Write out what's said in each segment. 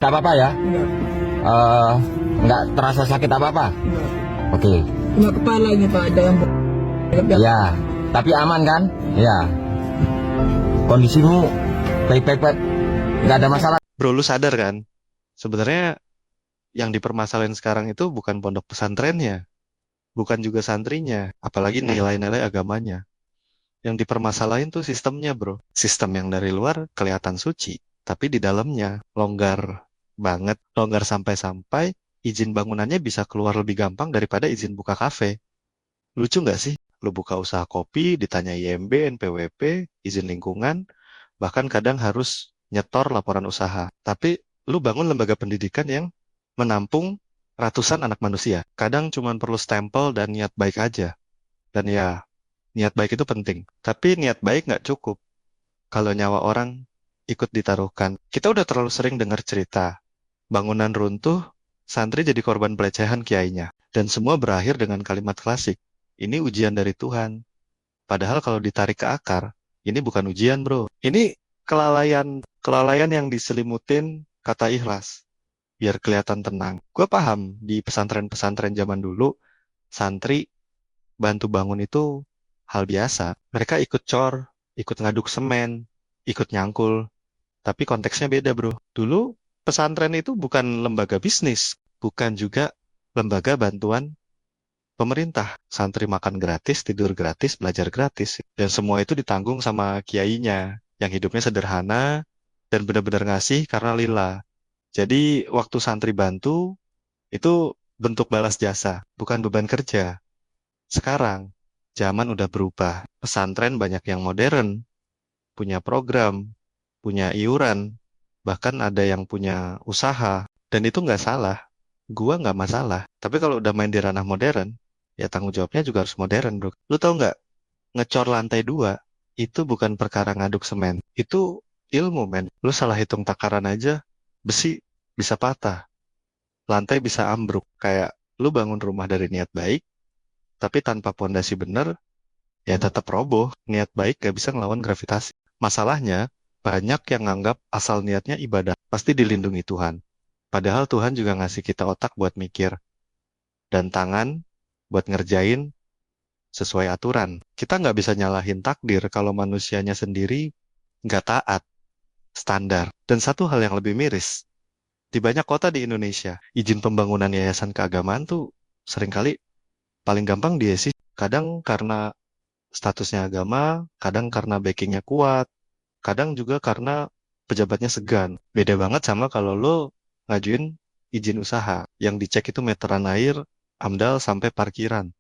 Gak apa-apa ya? Enggak, Eh, nggak terasa sakit apa-apa? enggak. Oke. Cuma kepala ini Pak, ada yang Ya, tapi aman kan? Ya. Kondisimu baik-baik, nggak ada masalah. Bro, lu sadar kan? Sebenarnya yang dipermasalahin sekarang itu bukan pondok pesantrennya, bukan juga santrinya, apalagi nilai-nilai agamanya. Yang dipermasalahin tuh sistemnya, bro. Sistem yang dari luar kelihatan suci, tapi di dalamnya longgar banget, longgar sampai-sampai izin bangunannya bisa keluar lebih gampang daripada izin buka kafe. Lucu nggak sih? Lu buka usaha kopi, ditanya IMB, NPWP, izin lingkungan, bahkan kadang harus nyetor laporan usaha. Tapi lu bangun lembaga pendidikan yang menampung ratusan anak manusia. Kadang cuma perlu stempel dan niat baik aja. Dan ya, niat baik itu penting. Tapi niat baik nggak cukup kalau nyawa orang ikut ditaruhkan. Kita udah terlalu sering dengar cerita. Bangunan runtuh, santri jadi korban pelecehan kiainya. Dan semua berakhir dengan kalimat klasik. Ini ujian dari Tuhan. Padahal kalau ditarik ke akar, ini bukan ujian, bro. Ini kelalaian yang diselimutin kata ikhlas. Biar kelihatan tenang. Gue paham, di pesantren-pesantren zaman dulu, santri bantu bangun itu hal biasa. Mereka ikut cor, ikut ngaduk semen, ikut nyangkul. Tapi konteksnya beda, bro. Dulu pesantren itu bukan lembaga bisnis, bukan juga lembaga bantuan pemerintah. Santri makan gratis, tidur gratis, belajar gratis. Dan semua itu ditanggung sama kiainya, yang hidupnya sederhana dan benar-benar ngasih karena lillah. Jadi waktu santri bantu, itu bentuk balas jasa, bukan beban kerja. Sekarang, zaman udah berubah. Pesantren banyak yang modern, punya program, punya iuran, bahkan ada yang punya usaha. Dan itu nggak salah. Gua nggak masalah. Tapi kalau udah main di ranah modern, ya tanggung jawabnya juga harus modern, bro. Lu tau nggak, ngecor lantai 2, itu bukan perkara ngaduk semen. Itu ilmu, men. Lu salah hitung takaran aja, besi bisa patah. Lantai bisa ambruk. Kayak lu bangun rumah dari niat baik, tapi tanpa pondasi bener, ya tetap roboh. Niat baik gak bisa ngelawan gravitasi. Masalahnya, banyak yang nganggap asal niatnya ibadah, pasti dilindungi Tuhan. Padahal Tuhan juga ngasih kita otak buat mikir, dan tangan buat ngerjain sesuai aturan. Kita nggak bisa nyalahin takdir kalau manusianya sendiri nggak taat standar. Dan satu hal yang lebih miris, di banyak kota di Indonesia, izin pembangunan yayasan keagamaan tuh seringkali paling gampang dia sih. Kadang karena statusnya agama, kadang karena backingnya kuat, kadang juga karena pejabatnya segan. Beda banget sama kalau lo ngajuin izin usaha, yang dicek itu meteran air, AMDAL sampai parkiran.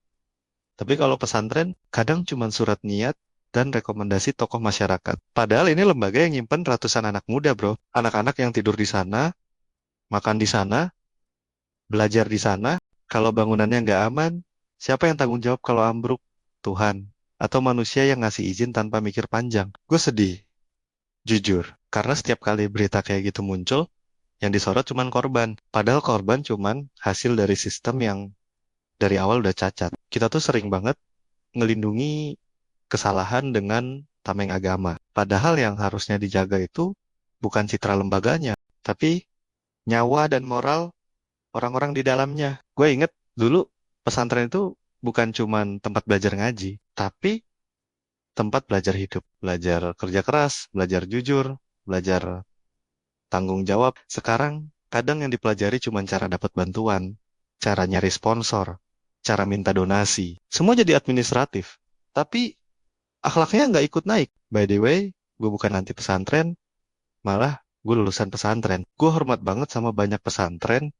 Tapi kalau pesantren, kadang cuma surat niat dan rekomendasi tokoh masyarakat. Padahal ini lembaga yang nyimpen ratusan anak muda, bro. Anak-anak yang tidur di sana, makan di sana, belajar di sana. Kalau bangunannya nggak aman, siapa yang tanggung jawab kalau ambruk? Tuhan. Atau manusia yang ngasih izin tanpa mikir panjang. Gue sedih, jujur. Karena setiap kali berita kayak gitu muncul, yang disorot cuman korban. Padahal korban cuman hasil dari sistem yang dari awal udah cacat. Kita tuh sering banget ngelindungi kesalahan dengan tameng agama. Padahal yang harusnya dijaga itu bukan citra lembaganya, tapi nyawa dan moral orang-orang di dalamnya. Gue inget dulu pesantren itu bukan cuman tempat belajar ngaji, tapi tempat belajar hidup. Belajar kerja keras, belajar jujur, belajar tanggung jawab. Sekarang kadang yang dipelajari cuma cara dapat bantuan, cara nyari sponsor, cara minta donasi. Semua jadi administratif. Tapi akhlaknya nggak ikut naik. By the way, gue bukan anti pesantren, malah gue lulusan pesantren. Gue hormat banget sama banyak pesantren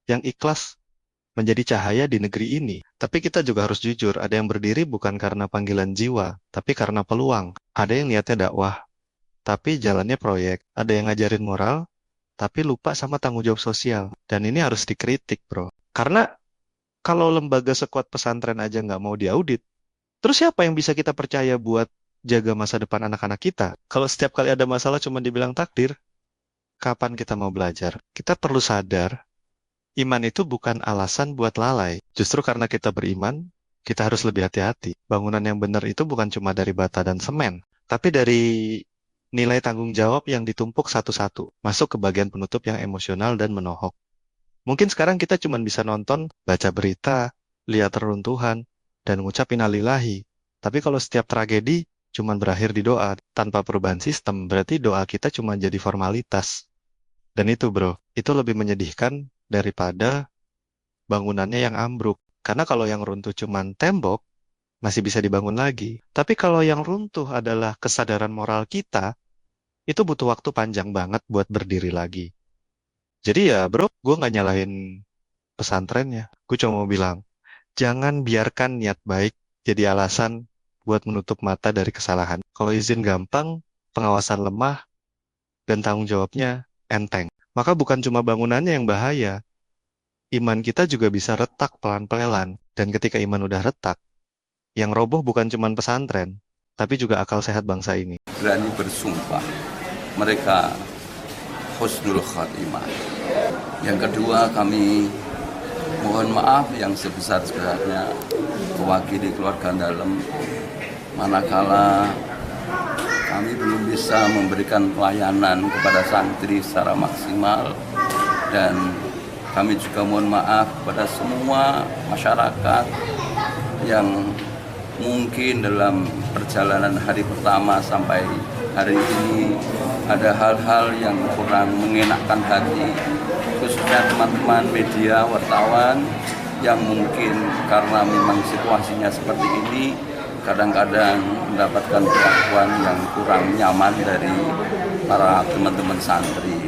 yang ikhlas menjadi cahaya di negeri ini. Tapi kita juga harus jujur, ada yang berdiri bukan karena panggilan jiwa, tapi karena peluang. Ada yang niatnya dakwah, tapi jalannya proyek. Ada yang ngajarin moral, tapi lupa sama tanggung jawab sosial. Dan ini harus dikritik, bro. Karena kalau lembaga sekuat pesantren aja nggak mau diaudit, terus siapa yang bisa kita percaya buat jaga masa depan anak-anak kita? Kalau setiap kali ada masalah cuma dibilang takdir, kapan kita mau belajar? Kita perlu sadar, iman itu bukan alasan buat lalai. Justru karena kita beriman, kita harus lebih hati-hati. Bangunan yang benar itu bukan cuma dari bata dan semen, tapi dari nilai tanggung jawab yang ditumpuk satu-satu, masuk ke bagian penutup yang emosional dan menohok. Mungkin sekarang kita cuma bisa nonton, baca berita, lihat reruntuhan, dan ngucap innalillahi. Tapi kalau setiap tragedi cuma berakhir di doa, tanpa perubahan sistem, berarti doa kita cuma jadi formalitas. Dan itu bro, itu lebih menyedihkan daripada bangunannya yang ambruk. Karena kalau yang runtuh cuma tembok, masih bisa dibangun lagi. Tapi kalau yang runtuh adalah kesadaran moral kita, itu butuh waktu panjang banget buat berdiri lagi. Jadi ya bro, gue nggak nyalahin pesantrennya. Gue cuma mau bilang, jangan biarkan niat baik jadi alasan buat menutup mata dari kesalahan. Kalau izin gampang, pengawasan lemah, dan tanggung jawabnya enteng. Maka bukan cuma bangunannya yang bahaya, iman kita juga bisa retak pelan-pelan. Dan ketika iman udah retak, yang roboh bukan cuma pesantren, tapi juga akal sehat bangsa ini. Berani bersumpah, mereka husnul khatimah. Yang kedua, kami mohon maaf yang sebesar-besarnya mewakili keluarga dalam, manakala kami belum bisa memberikan pelayanan kepada santri secara maksimal, dan kami juga mohon maaf kepada semua masyarakat yang mungkin dalam perjalanan hari pertama sampai hari ini ada hal-hal yang kurang mengenakkan hati, khususnya teman-teman media, wartawan, yang mungkin karena memang situasinya seperti ini, kadang-kadang mendapatkan perlakuan yang kurang nyaman dari para teman-teman santri.